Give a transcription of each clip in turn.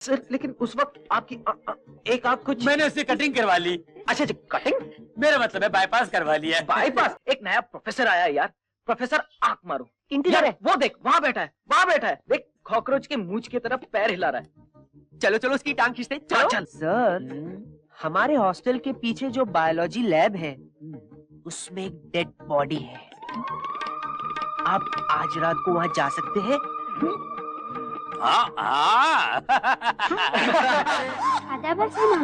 Sir लेकिन उस वक्त आपकी एक आंख कुछ। मैंने उससे कटिंग करवा ली। अच्छा अच्छा, कटिंग? मेरा मतलब है बाईपास करवा लिया। बाईपास? एक नया प्रोफेसर आया है यार, प्रोफेसर आंख मारो। इंटीरियर है, वो देख वहाँ बैठा है, वहाँ बैठा है, देख कॉकरोच के मूंछ की तरफ पैर हिला रहा है। चलो चलो उसकी टांग खींचते हैं, चलो। चल। सर हमारे हॉस्टल के पीछे जो बायोलॉजी लैब है उसमें एक डेड बॉडी है। आप आज रात को वहाँ जा सकते हैं?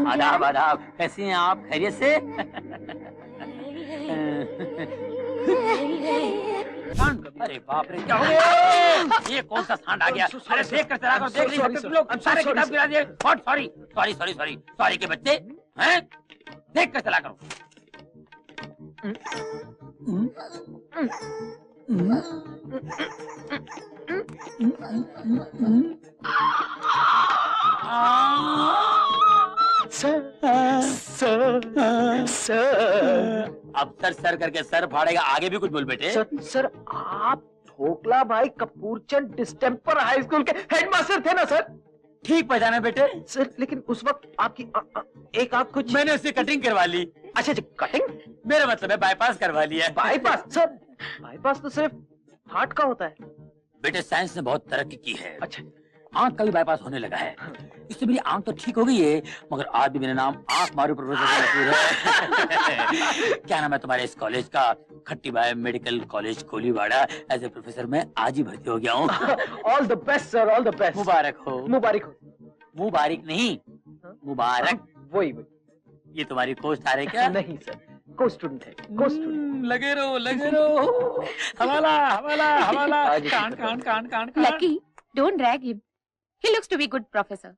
आदाब आदाब, कैसे हैं आप? खैरियत से? अरे बाप रे, क्या हो गया? ये कौन सा सांड आ गया? अरे देख कर चला करो, देख नहीं सकते तुम लोग? सारे किताब गिरा दिए। Sorry sorry sorry sorry sorry के बच्चे हैं, देख कर चला करो। सर अब सर सर करके सर फाड़ेगा, आगे भी कुछ बोल बेटे। सर आप ठोकला भाई कपूरचंद डिस्टेम्पर हाई स्कूल के हेडमास्टर थे ना सर? ठीक पहचाना बेटे। सर लेकिन उस वक्त आपकी एक आंख कुछ। मैंने उससे कटिंग करवा ली। अच्छा अच्छा, कटिंग? मेरा मतलब है बाईपास करवा लिया। बाईपास? सर बाईपास तो सिर्फ हार्ट का होता है। बेटे साइंस ने बहुत तरक्की की है। अच्छा, आंख का भी बाईपास होने लगा है। इससे मेरी आंख तो ठीक हो गई है, मगर आज भी मेरा नाम आंख मारू प्रोफेसर से मशहूर है। क्या नाम है तुम्हारे इस कॉलेज का? Khatti Bai medical college Koliwada. As a professor मैं आज ही भर्ती हो गया हूँ। All the best sir, all the best. मुबारक हो। मुबारक हो। मुबारक नहीं, मुबारक। वही। ये तुम्हारी कोस्ट आ रही क्या? नहीं सर, को स्टूडेंट है, को स्टूडेंट। लगे रहो। हवाला हवाला हवाला। कान कान कान कान। Lucky, don't drag him. He looks to be good professor.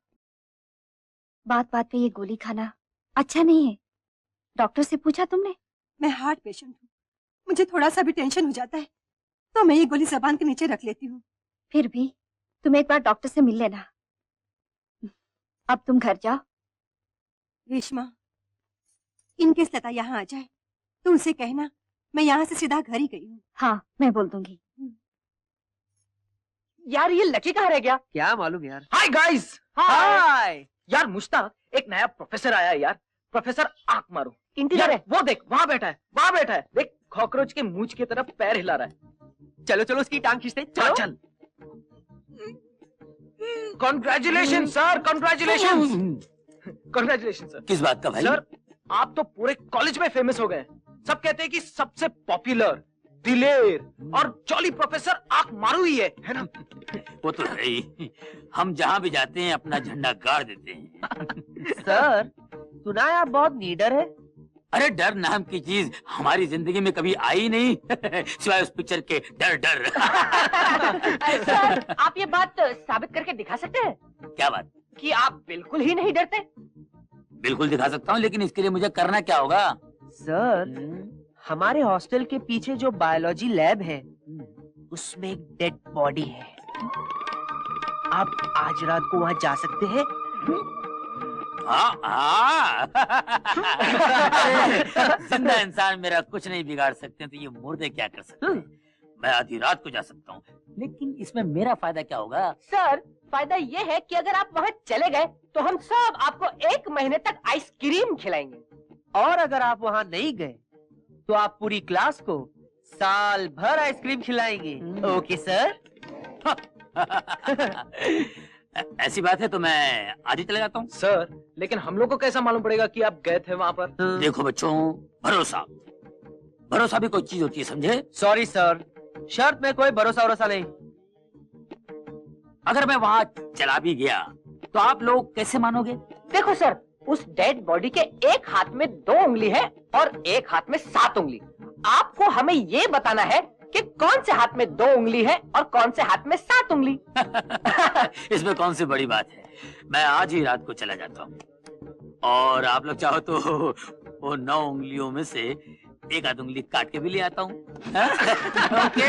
बात बात पे ये गोली खाना अच्छा नहीं है। डॉक्टर से पूछा तुमने? मैं हार्ट पेशेंट हूँ, मुझे थोड़ा सा भी टेंशन हो जाता है तो मैं ये गोली जबान के नीचे रख लेती हूँ। फिर भी तुम एक बार डॉक्टर से मिल लेना। अब तुम घर जाओ। रेशमा, इनकेस लता यहाँ आ जाए तो उनसे कहना मैं यहाँ से सीधा घर ही गई हूँ। हाँ, मैं बोल दूंगी। यार ये लकी कहाँ रह गया? क्या मालूम यार। Hi guys. हाय यार मुश्ताक, एक नया प्रोफेसर आया है यार, प्रोफेसर आंख मारो। इंटीरियर है, वो देख वहाँ बैठा है, वहाँ बैठा है, देख कॉकरोच के मूंछ की तरफ पैर हिला रहा है। चलो चलो उसकी टांग खींचते हैं, चलो। चल। Congratulation sir, congratulation. Congratulation sir. किस बात का भाई? सर आप तो पूरे कॉलेज में फेमस हो गए। सब कहते हैं कि सबसे पॉपुलर, दिलेर और जॉली प्रोफेसर आंख मारू ही है ना? वो तो है ही। हम जहाँ भी जाते हैं अपना झंडा गाड़ देते हैं। सर सुना है आप बहुत नीडर है। अरे डर नाम की चीज हमारी जिंदगी में कभी आई नहीं, सिवाय उस पिक्चर के डर डर। सर आप ये बात साबित करके दिखा सकते हैं क्या बात? कि आप बिल्कुल ही नहीं डरते? बिल्कुल दिखा सकता हूँ, लेकिन इसके लिए मुझे करना क्या होगा? सर हमारे हॉस्टल के पीछे जो बायोलॉजी लैब है उसमें एक डेड बॉडी है। आप आज रात को वहाँ जा सकते हैं? जिंदा इंसान मेरा कुछ नहीं बिगाड़ सकते, तो ये मुर्दे क्या कर सकते हैं? मैं आधी रात को जा सकता हूँ, लेकिन इसमें मेरा फायदा क्या होगा? सर फायदा ये है कि अगर आप वहाँ चले गए तो हम सब आपको 1 महीने तक आइसक्रीम खिलाएंगे, और अगर आप वहाँ नहीं गए तो आप पूरी क्लास को साल भर आइसक्रीम खिलाएंगे। Okay sir? ऐसी बात है तो मैं आज ही चले जाता हूँ। सर लेकिन हम लोग को कैसा मालूम पड़ेगा कि आप गए थे वहाँ पर? देखो बच्चों, भरोसा भरोसा भी कोई चीज होती है, समझे? सॉरी सर, शर्त में कोई भरोसा वरोसा नहीं। अगर मैं वहाँ चला भी गया तो आप लोग कैसे मानोगे? देखो सर, उस डेड बॉडी के एक हाथ में 2 उंगली है और एक हाथ में 7 उंगली। आपको हमें ये बताना है कि कौन से हाथ में 2 उंगली है और कौन से हाथ में 7 उंगली। इसमें कौन सी बड़ी बात है? मैं आज ही रात को चला जाता हूँ, और आप लोग चाहो तो वो 9 उंगलियों में से 1 आध उंगली काट के भी ले आता हूँ। Okay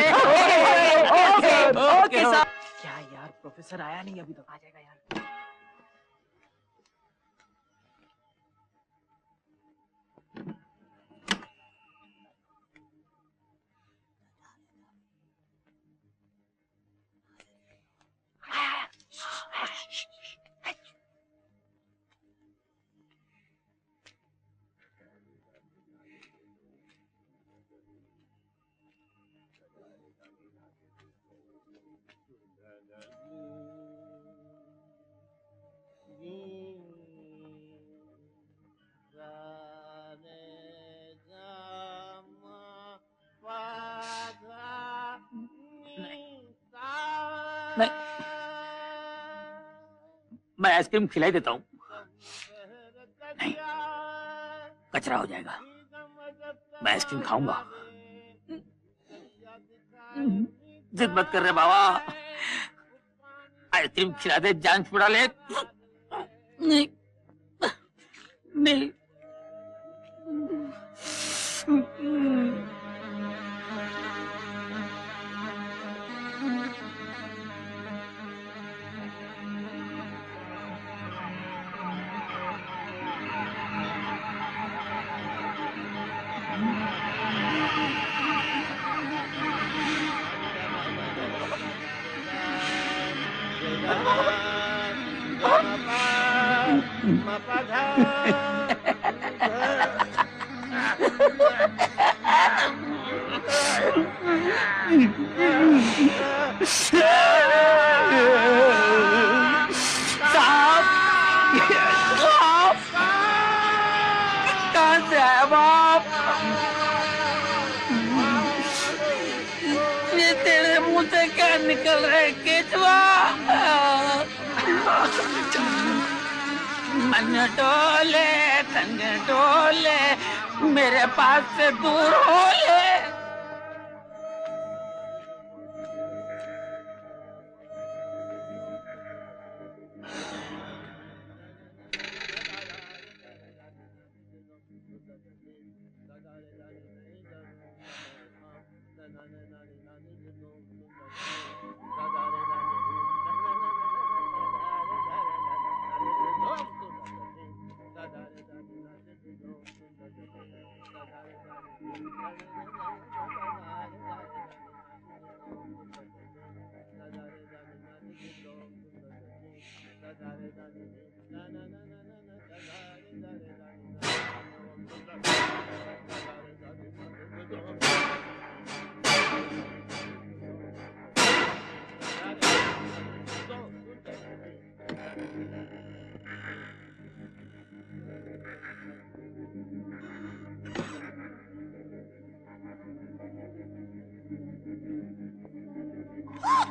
okay sir. क्या यार, प्रोफेसर आया नहीं अभी तक? आ जाएगा यार। मैं आइसक्रीम खिलाई देता हूँ। नहीं, कचरा हो जाएगा। मैं आइसक्रीम खाऊंगा। जिद मत कर रहे बाबा, आइसक्रीम खिला दे, जान छुड़ा ले। नहीं नहीं। कहाँ से आया बाप? ये तेरे मुंह से क्या निकल रहा है केचवा? मन डोले तंग डोले, मेरे पास से दूर हो ले।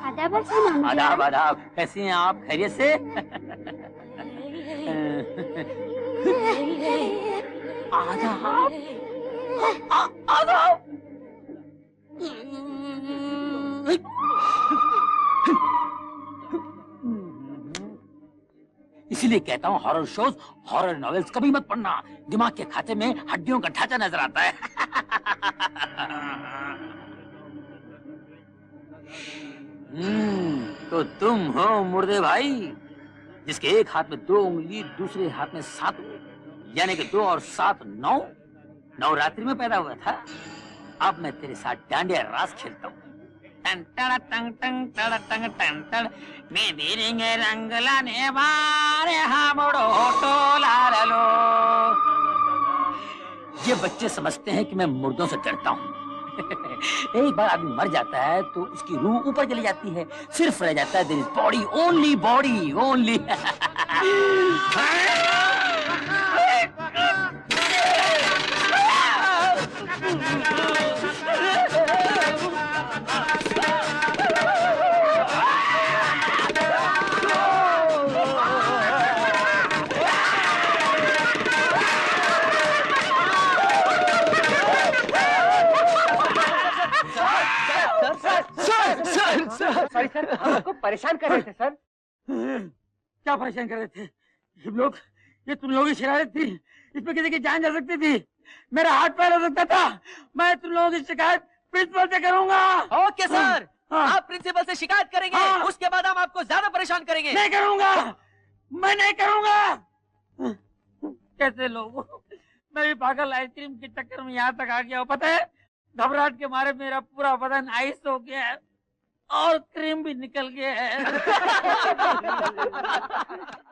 आदाब हसन। आदाब आदाब, कैसी हैं आप? खैरियत से? आदाब आदाब। इसीलिए कहता हूँ हॉरर शोज, हॉरर नॉवेल्स कभी मत पढ़ना। दिमाग के खाते में हड्डियों का ढांचा नजर आता है। तो तुम हो मुर्दे भाई, जिसके एक हाथ में 2 उंगली, दूसरे हाथ में 7 उंगली, यानी कि 2 और 7 9। नवरात्रि में पैदा हुआ था। अब मैं तेरे साथ डांडिया रास खेलता हूँ। टन टन टंग टंग टड़ टंग टन टन, मेहंदी रिंग रंग लाने वाले हमड़ो टोला लो। ये बच्चे समझते हैं कि मैं मुर्दों से डरता हूँ। एक बार आदमी मर जाता है तो उसकी रूह ऊपर चली जाती है, सिर्फ रह जाता है there is body, only body, only. Sorry sir, हम आपको परेशान कर रहे थे सर। क्या परेशान कर रहे थे? ये लोग, ये तुम लोगों की शरारत थी। इसमें किसी की जान जा सकती थी, मेरा हाथ पैर हो सकता था। मैं तुम लोगों की शिकायत प्रिंसिपल से करूंगा। ओके सर, आप प्रिंसिपल से शिकायत करेंगे, उसके बाद हम आपको ज्यादा परेशान करेंगे। नहीं करूंगा, मैं नहीं करूंगा। कैसे लोग, मैं भी पागल आइसक्रीम के चक्कर में यहाँ तक आ गया हूँ। पता है, घबराहट के मारे मेरा पूरा बदन आइस हो गया है और क्रीम भी निकल गया है।